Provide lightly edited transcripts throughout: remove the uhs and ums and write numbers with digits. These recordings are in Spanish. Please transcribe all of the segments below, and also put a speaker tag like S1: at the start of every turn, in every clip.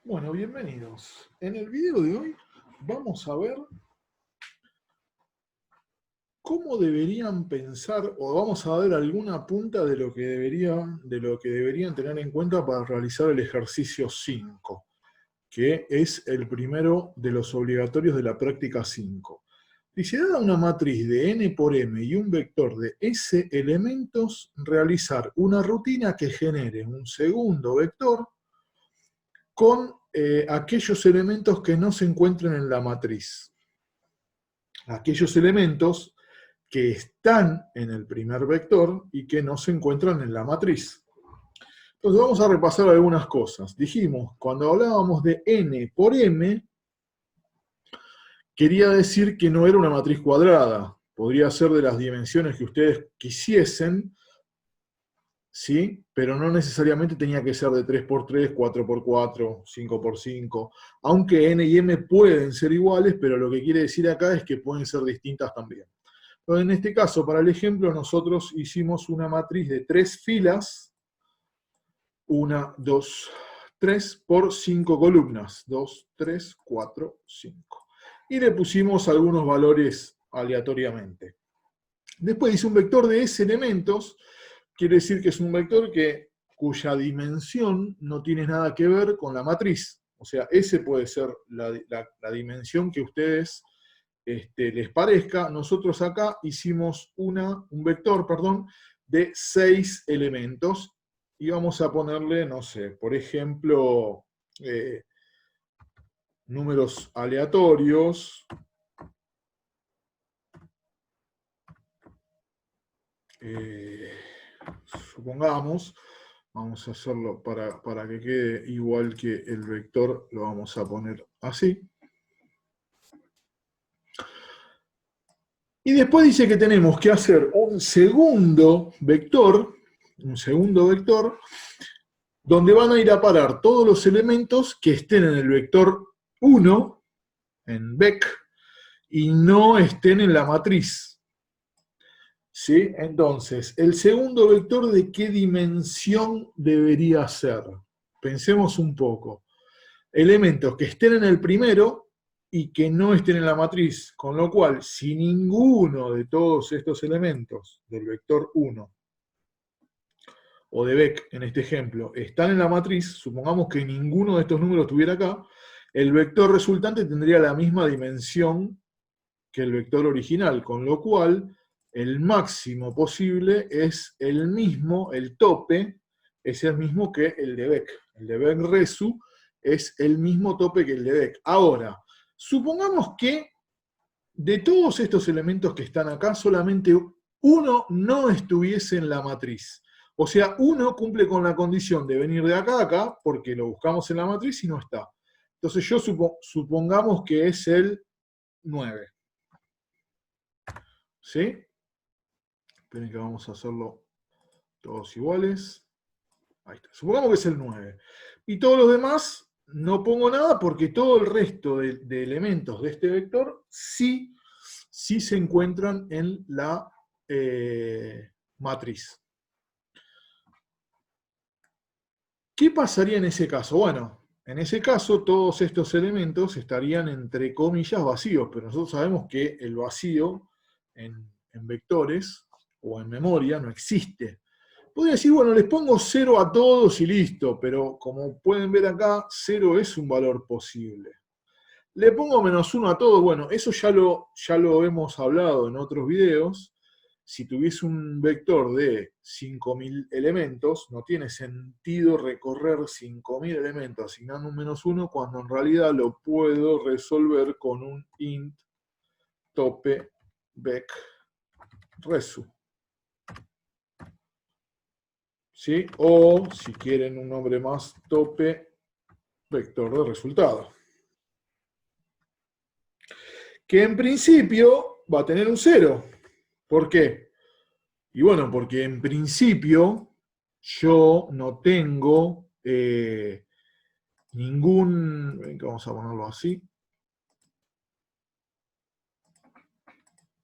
S1: Bueno, bienvenidos. En el video de hoy vamos a ver cómo deberían pensar o vamos a ver alguna punta de lo que deberían tener en cuenta para realizar el ejercicio 5, que es el primero de los obligatorios de la práctica 5. Dice, dada una matriz de n por m y un vector de s elementos, realizar una rutina que genere un segundo vector con aquellos elementos que no se encuentren en la matriz. Aquellos elementos que están en el primer vector y que no se encuentran en la matriz. Entonces vamos a repasar algunas cosas. Dijimos, cuando hablábamos de n por m, quería decir que no era una matriz cuadrada. Podría ser de las dimensiones que ustedes quisiesen, ¿sí? Pero no necesariamente tenía que ser de 3×3, 4×4, 5×5, aunque n y m pueden ser iguales, pero lo que quiere decir acá es que pueden ser distintas también. Entonces, en este caso, para el ejemplo, nosotros hicimos una matriz de 3 filas, 1, 2, 3, por 5 columnas, 2, 3, 4, 5. Y le pusimos algunos valores aleatoriamente. Después hice un vector de S elementos. Quiere decir que es un vector cuya dimensión no tiene nada que ver con la matriz. O sea, S puede ser la dimensión que a ustedes les parezca. Nosotros acá hicimos un vector, de 6 elementos. Y vamos a ponerle, no sé, por ejemplo, números aleatorios. Supongamos, vamos a hacerlo para que quede igual que el vector, lo vamos a poner así. Y después dice que tenemos que hacer un segundo vector, donde van a ir a parar todos los elementos que estén en el vector 1, en vec, y no estén en la matriz. ¿Sí? Entonces, el segundo vector, ¿de qué dimensión debería ser? Pensemos un poco. Elementos que estén en el primero y que no estén en la matriz, con lo cual, si ninguno de todos estos elementos del vector 1 o de vec, en este ejemplo, están en la matriz, supongamos que ninguno de estos números estuviera acá, el vector resultante tendría la misma dimensión que el vector original, con lo cual el máximo posible es el mismo, el tope, es el mismo que el de vec. El de vec resu es el mismo tope que el de vec. Ahora, supongamos que de todos estos elementos que están acá, solamente uno no estuviese en la matriz. O sea, uno cumple con la condición de venir de acá a acá, porque lo buscamos en la matriz y no está. Entonces supongamos que es el 9. ¿Sí? Esperen que vamos a hacerlo todos iguales. Ahí está. Supongamos que es el 9. Y todos los demás no pongo nada porque todo el resto de elementos de este vector sí se encuentran en la matriz. ¿Qué pasaría en ese caso? Bueno, en ese caso todos estos elementos estarían entre comillas vacíos, pero nosotros sabemos que el vacío en vectores o en memoria no existe. Podría decir, bueno, les pongo 0 a todos y listo, pero como pueden ver acá, 0 es un valor posible. Le pongo -1 a todo, bueno, eso ya lo hemos hablado en otros videos. Si tuviese un vector de 5.000 elementos, no tiene sentido recorrer 5.000 elementos asignando un -1 cuando en realidad lo puedo resolver con un int tope vec resu. ¿Sí? O, si quieren un nombre más, tope vector de resultado. Que en principio va a tener un 0. ¿Por qué? Y bueno, porque en principio yo no tengo ningún... Vamos a ponerlo así.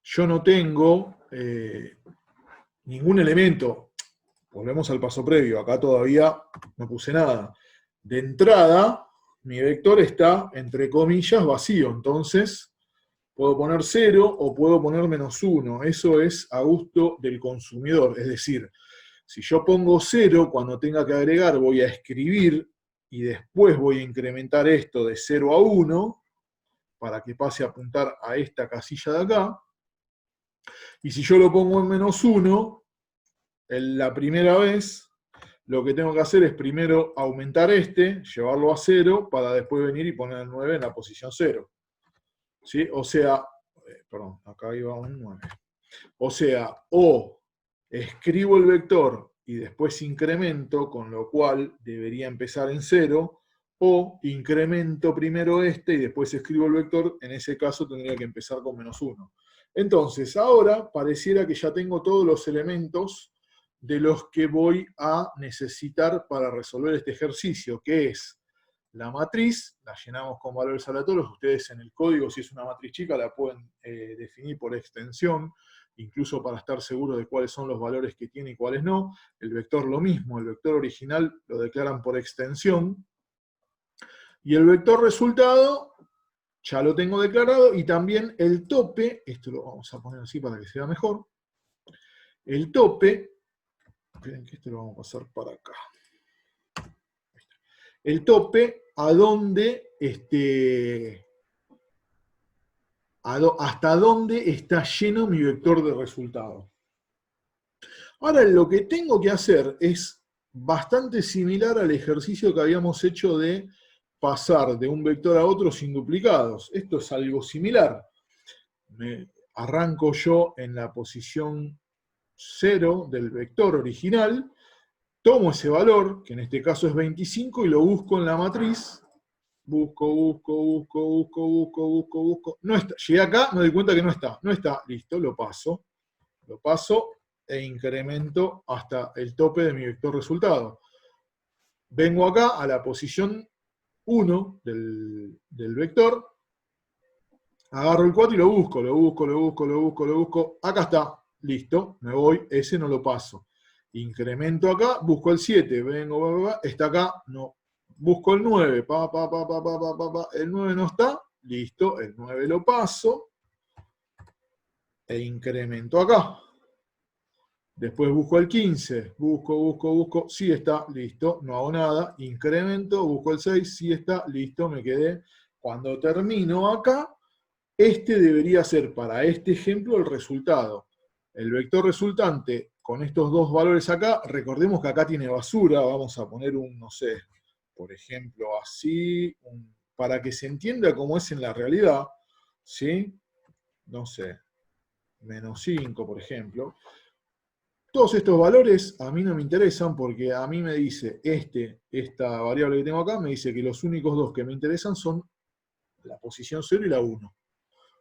S1: Yo no tengo ningún elemento. Volvemos al paso previo. Acá todavía no puse nada. De entrada, mi vector está, entre comillas, vacío. Entonces, puedo poner 0 o puedo poner -1. Eso es a gusto del consumidor. Es decir, si yo pongo 0, cuando tenga que agregar voy a escribir y después voy a incrementar esto de 0 a 1 para que pase a apuntar a esta casilla de acá. Y si yo lo pongo en -1, la primera vez, lo que tengo que hacer es primero aumentar llevarlo a 0, para después venir y poner el 9 en la posición 0. ¿Sí? O sea, perdón, acá iba un 9. O sea, o escribo el vector y después incremento, con lo cual debería empezar en 0, o incremento primero y después escribo el vector, en ese caso tendría que empezar con -1. Entonces, ahora pareciera que ya tengo todos los elementos de los que voy a necesitar para resolver este ejercicio, que es la matriz, la llenamos con valores aleatorios. Ustedes en el código, si es una matriz chica, la pueden definir por extensión, incluso para estar seguros de cuáles son los valores que tiene y cuáles no. El vector lo mismo, el vector original lo declaran por extensión. Y el vector resultado ya lo tengo declarado, y también el tope, esto lo vamos a poner así para que se vea mejor. El tope, esperen que esto lo vamos a pasar para acá. El tope, a dónde hasta dónde está lleno mi vector de resultado. Ahora, lo que tengo que hacer es bastante similar al ejercicio que habíamos hecho de pasar de un vector a otro sin duplicados. Esto es algo similar. Arranco yo en la posición 0 del vector original, tomo ese valor, que en este caso es 25, y lo busco en la matriz. Busco. No está. Llegué acá, me doy cuenta que no está. No está, listo, lo paso. Lo paso e incremento hasta el tope de mi vector resultado. Vengo acá a la posición 1 del vector, agarro el 4 y lo busco. Acá está, listo, me voy, ese no lo paso. Incremento acá, busco el 7, vengo, está acá, no. Busco el 9, el 9 no está, listo, el 9 lo paso, e incremento acá. Después busco el 15, busco, sí está, listo, no hago nada, incremento, busco el 6, sí está, listo, me quedé. Cuando termino acá, este debería ser para este ejemplo el resultado. El vector resultante con estos dos valores acá, recordemos que acá tiene basura, vamos a poner un, no sé, por ejemplo, así, para que se entienda cómo es en la realidad, ¿sí? No sé, -5, por ejemplo. Todos estos valores a mí no me interesan porque a mí me dice, esta variable que tengo acá, me dice que los únicos dos que me interesan son la posición 0 y la 1.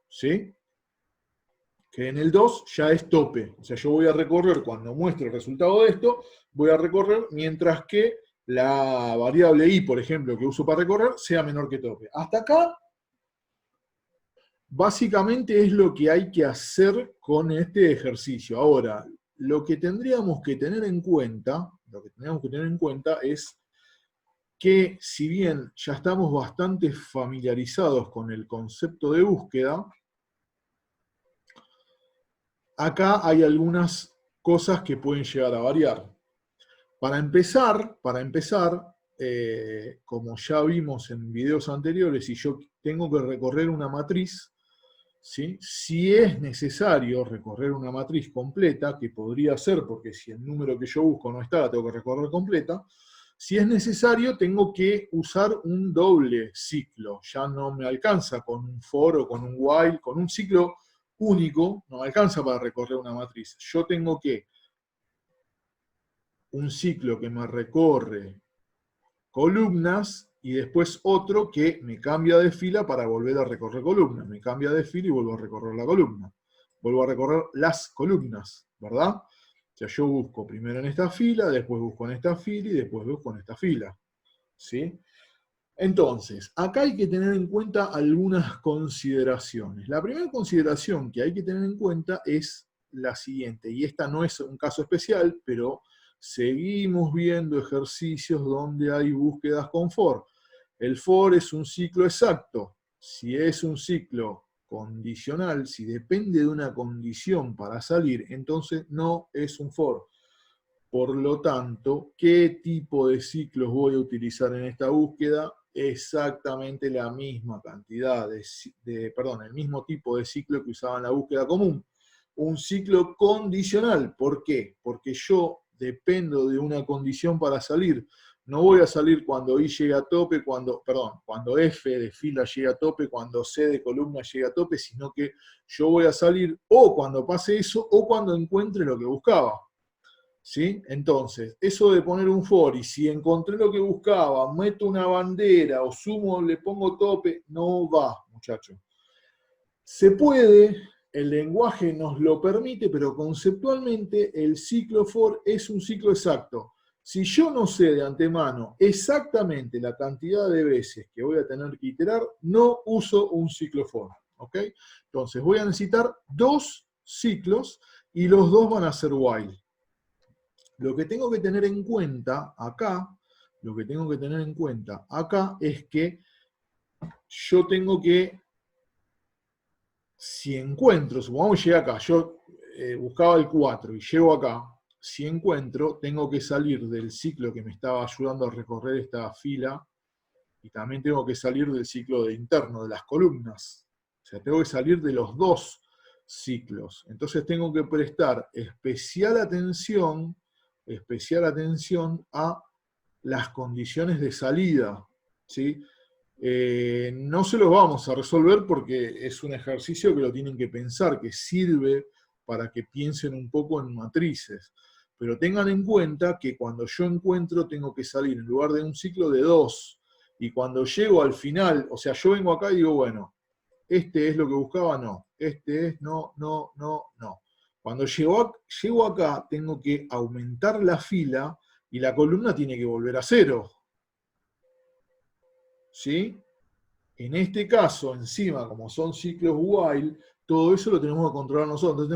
S1: ¿Sí? Que en el 2 ya es tope. O sea, yo voy a recorrer, cuando muestre el resultado de esto, voy a recorrer mientras que la variable i, por ejemplo, que uso para recorrer, sea menor que tope. Hasta acá, básicamente es lo que hay que hacer con este ejercicio. Ahora, lo que tendríamos que tener en cuenta, es que si bien ya estamos bastante familiarizados con el concepto de búsqueda, acá hay algunas cosas que pueden llegar a variar. Para empezar, como ya vimos en videos anteriores, si yo tengo que recorrer una matriz, ¿sí? Si es necesario recorrer una matriz completa, que podría ser, porque si el número que yo busco no está, la tengo que recorrer completa, si es necesario tengo que usar un doble ciclo. Ya no me alcanza con un for o con un while, con un ciclo único, no me alcanza para recorrer una matriz. Yo tengo que un ciclo que me recorre columnas y después otro que me cambia de fila para volver a recorrer columnas. Me cambia de fila y vuelvo a recorrer la columna. Vuelvo a recorrer las columnas, ¿verdad? O sea, yo busco primero en esta fila, después busco en esta fila y después busco en esta fila. ¿Sí? Entonces, acá hay que tener en cuenta algunas consideraciones. La primera consideración que hay que tener en cuenta es la siguiente, y esta no es un caso especial, pero seguimos viendo ejercicios donde hay búsquedas con for. El for es un ciclo exacto. Si es un ciclo condicional, si depende de una condición para salir, entonces no es un for. Por lo tanto, ¿qué tipo de ciclos voy a utilizar en esta búsqueda? Exactamente la misma cantidad el mismo tipo de ciclo que usaba en la búsqueda común. Un ciclo condicional. ¿Por qué? Porque yo dependo de una condición para salir. No voy a salir cuando I llega a tope, cuando F de fila llega a tope, cuando C de columna llega a tope, sino que yo voy a salir o cuando pase eso o cuando encuentre lo que buscaba. ¿Sí? Entonces, eso de poner un for y si encontré lo que buscaba, meto una bandera o sumo, le pongo tope, no va, muchachos. Se puede, el lenguaje nos lo permite, pero conceptualmente el ciclo for es un ciclo exacto. Si yo no sé de antemano exactamente la cantidad de veces que voy a tener que iterar, no uso un ciclo for. ¿Ok? Entonces voy a necesitar dos ciclos y los dos van a ser while. Lo que tengo que tener en cuenta acá, es que yo tengo que, si encuentro, supongamos que llegué acá, yo buscaba el 4 y llego acá, si encuentro, tengo que salir del ciclo que me estaba ayudando a recorrer esta fila y también tengo que salir del ciclo de interno, de las columnas. O sea, tengo que salir de los dos ciclos. Entonces tengo que prestar especial atención a las condiciones de salida. ¿Sí? No se los vamos a resolver porque es un ejercicio que lo tienen que pensar, que sirve para que piensen un poco en matrices. Pero tengan en cuenta que cuando yo encuentro tengo que salir en lugar de un ciclo de 2. Y cuando llego al final, o sea, yo vengo acá y digo, bueno, este es lo que buscaba, no. Este es, no. Cuando llego acá, tengo que aumentar la fila y la columna tiene que volver a 0. ¿Sí? En este caso, encima, como son ciclos while, todo eso lo tenemos que controlar nosotros. Entonces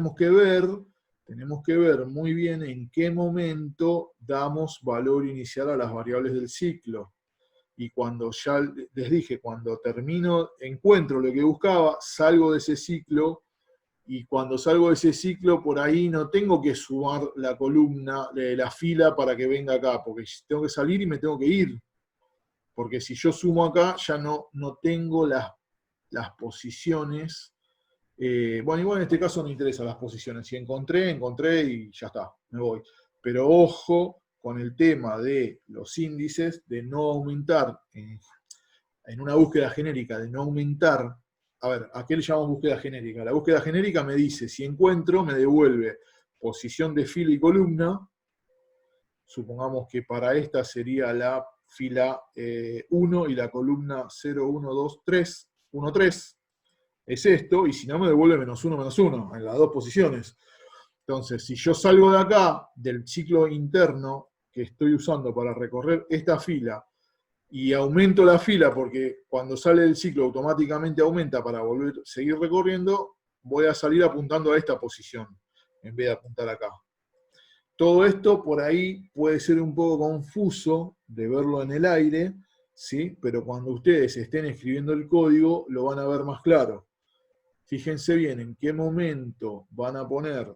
S1: tenemos que ver muy bien en qué momento damos valor inicial a las variables del ciclo. Y cuando ya les dije, cuando termino, encuentro lo que buscaba, salgo de ese ciclo, y cuando salgo de ese ciclo, por ahí no tengo que sumar la columna, la fila para que venga acá, porque tengo que salir y me tengo que ir. Porque si yo sumo acá, ya no tengo las posiciones. Bueno, igual en este caso no interesa las posiciones. Si encontré y ya está, me voy. Pero ojo con el tema de los índices, de no aumentar en una búsqueda genérica, de no aumentar. A ver, ¿a qué le llamamos búsqueda genérica? La búsqueda genérica me dice, si encuentro, me devuelve posición de fila y columna. Supongamos que para esta sería la fila 1 y la columna 0, 1, 2, 3, 1, 3. Es esto, y si no me devuelve -1, -1, en las dos posiciones. Entonces, si yo salgo de acá, del ciclo interno que estoy usando para recorrer esta fila, y aumento la fila porque cuando sale del ciclo automáticamente aumenta para seguir recorriendo, voy a salir apuntando a esta posición en vez de apuntar acá. Todo esto por ahí puede ser un poco confuso de verlo en el aire, ¿sí? Pero cuando ustedes estén escribiendo el código lo van a ver más claro. Fíjense bien en qué momento van a poner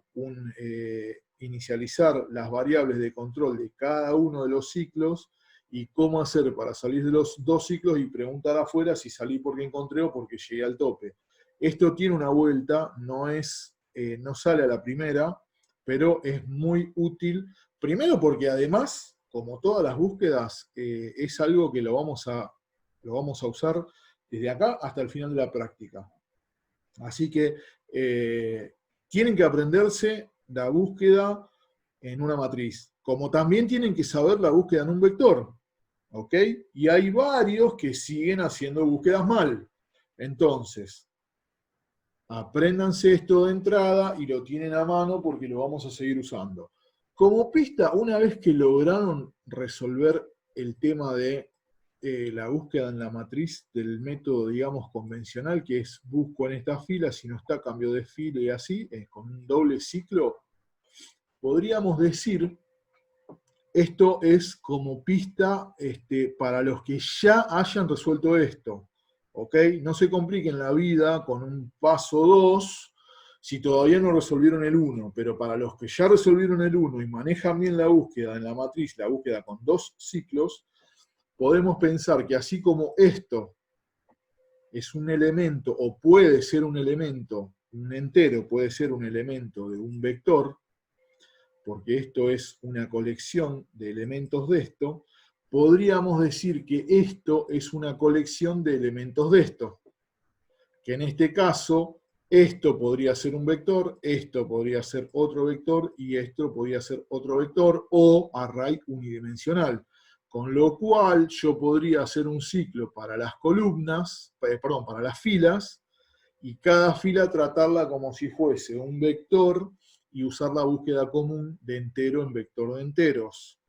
S1: inicializar las variables de control de cada uno de los ciclos y cómo hacer para salir de los dos ciclos y preguntar afuera si salí porque encontré o porque llegué al tope. Esto tiene una vuelta, no sale a la primera, pero es muy útil. Primero porque además, como todas las búsquedas, es algo que lo vamos a usar desde acá hasta el final de la práctica. Así que tienen que aprenderse la búsqueda en una matriz, como también tienen que saber la búsqueda en un vector. ¿Ok? Y hay varios que siguen haciendo búsquedas mal. Entonces, apréndanse esto de entrada y lo tienen a mano porque lo vamos a seguir usando. Como pista, una vez que lograron resolver el tema de la búsqueda en la matriz del método, digamos, convencional, que es busco en esta fila, si no está, cambio de fila y así, con un doble ciclo, podríamos decir esto es como pista para los que ya hayan resuelto esto. ¿Ok? No se compliquen la vida con un paso 2 si todavía no resolvieron el 1, pero para los que ya resolvieron el 1 y manejan bien la búsqueda en la matriz, la búsqueda con 2 ciclos, podemos pensar que así como esto es un elemento, o puede ser un elemento, un entero puede ser un elemento de un vector, porque esto es una colección de elementos de esto, podríamos decir que esto es una colección de elementos de esto. Que en este caso, esto podría ser un vector, esto podría ser otro vector, y esto podría ser otro vector, o array unidimensional. Con lo cual, yo podría hacer un ciclo para las columnas, perdón, para las filas, y cada fila tratarla como si fuese un vector, y usar la búsqueda común de entero en vector de enteros.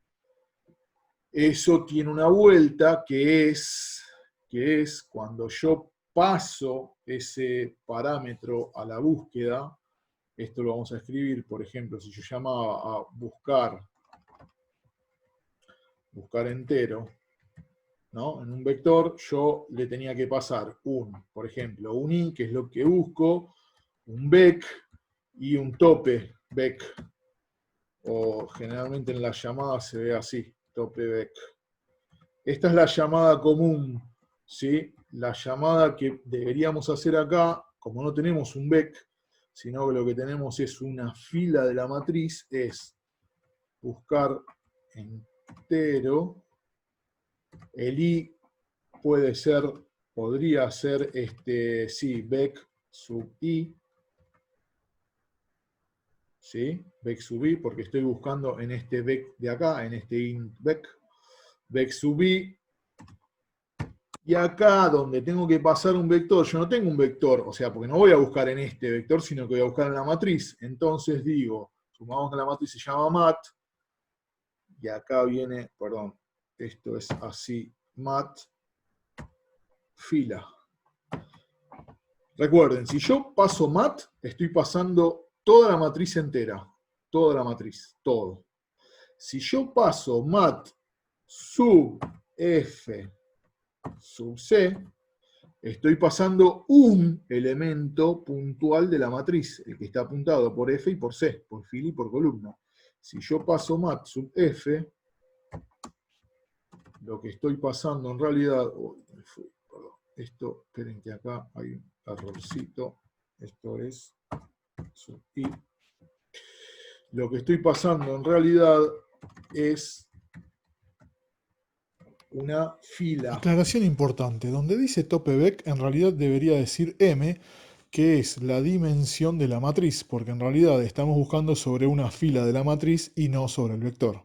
S1: Eso tiene una vuelta que es cuando yo paso ese parámetro a la búsqueda. Esto lo vamos a escribir, por ejemplo, si yo llamaba a buscar entero, ¿no? En un vector yo le tenía que pasar por ejemplo, un i, que es lo que busco, un vec y un tope vec. O generalmente en las llamadas se ve así, tope vec. Esta es la llamada común, ¿sí? La llamada que deberíamos hacer acá, como no tenemos un vec, sino que lo que tenemos es una fila de la matriz, es buscar entero. El i podría ser, sí, vec sub i, ¿sí? Vec sub i, porque estoy buscando en este vec de acá, en este int vec, vec sub i. Y acá, donde tengo que pasar un vector, yo no tengo un vector, o sea, porque no voy a buscar en este vector, sino que voy a buscar en la matriz. Entonces digo, sumamos que la matriz se llama mat, y acá viene, perdón, esto es así, mat, fila. Recuerden, si yo paso mat, estoy pasando toda la matriz entera, toda la matriz, todo. Si yo paso mat sub f sub c, estoy pasando un elemento puntual de la matriz, el que está apuntado por F y por C, por fila y por columna. Si yo paso mat sub F, lo que estoy pasando en realidad, esto, esperen que acá hay un errorcito, esto es sub I. Lo que estoy pasando en realidad es una fila.
S2: Aclaración importante, donde dice tope vec en realidad debería decir m, que es la dimensión de la matriz, porque en realidad estamos buscando sobre una fila de la matriz y no sobre el vector.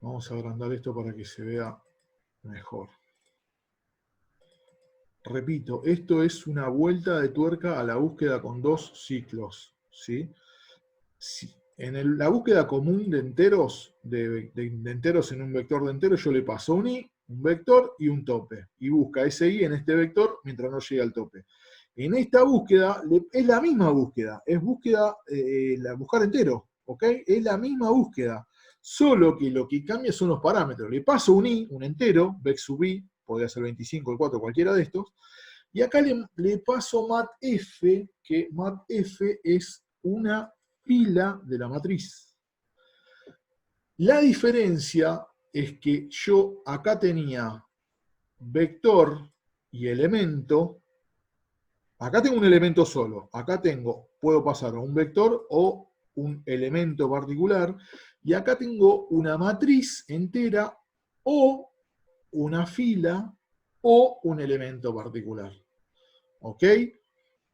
S1: Vamos a agrandar esto para que se vea mejor. Repito, esto es una vuelta de tuerca a la búsqueda con 2 ciclos, ¿sí? En la búsqueda común de enteros, de enteros en un vector de enteros, yo le paso un i, un vector y un tope. Y busca ese i en este vector mientras no llegue al tope. En esta búsqueda es la misma búsqueda, es buscar entero, ¿ok? Es la misma búsqueda, solo que lo que cambia son los parámetros. Le paso un i, un entero, vec sub i, podría ser 25, el 4, cualquiera de estos, y acá le paso mat f, que mat f es una fila de la matriz. La diferencia es que yo acá tenía vector y elemento. Acá tengo un elemento solo. Acá puedo pasar a un vector o un elemento particular. Y acá tengo una matriz entera o una fila o un elemento particular. ¿Ok?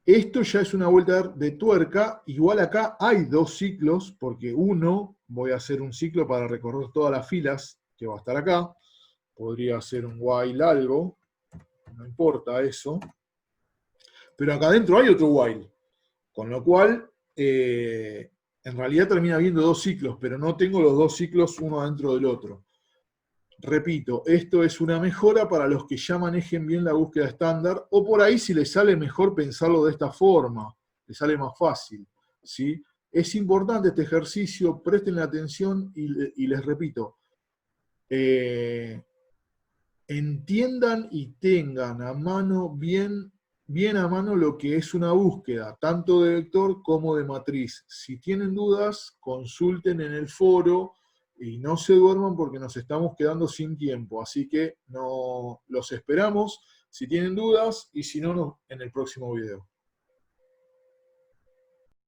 S1: Esto ya es una vuelta de tuerca. Igual acá hay 2 ciclos, porque voy a hacer un ciclo para recorrer todas las filas, que va a estar acá. Podría hacer un while algo, no importa eso. Pero acá adentro hay otro while. Con lo cual, en realidad termina habiendo 2 ciclos, pero no tengo los 2 ciclos uno dentro del otro. Repito, esto es una mejora para los que ya manejen bien la búsqueda estándar, o por ahí si les sale mejor pensarlo de esta forma, les sale más fácil, ¿sí? Es importante este ejercicio, presten atención y les repito, entiendan y tengan a mano bien a mano lo que es una búsqueda, tanto de vector como de matriz. Si tienen dudas, consulten en el foro y no se duerman porque nos estamos quedando sin tiempo. Así que no, los esperamos si tienen dudas y si no, en el próximo video.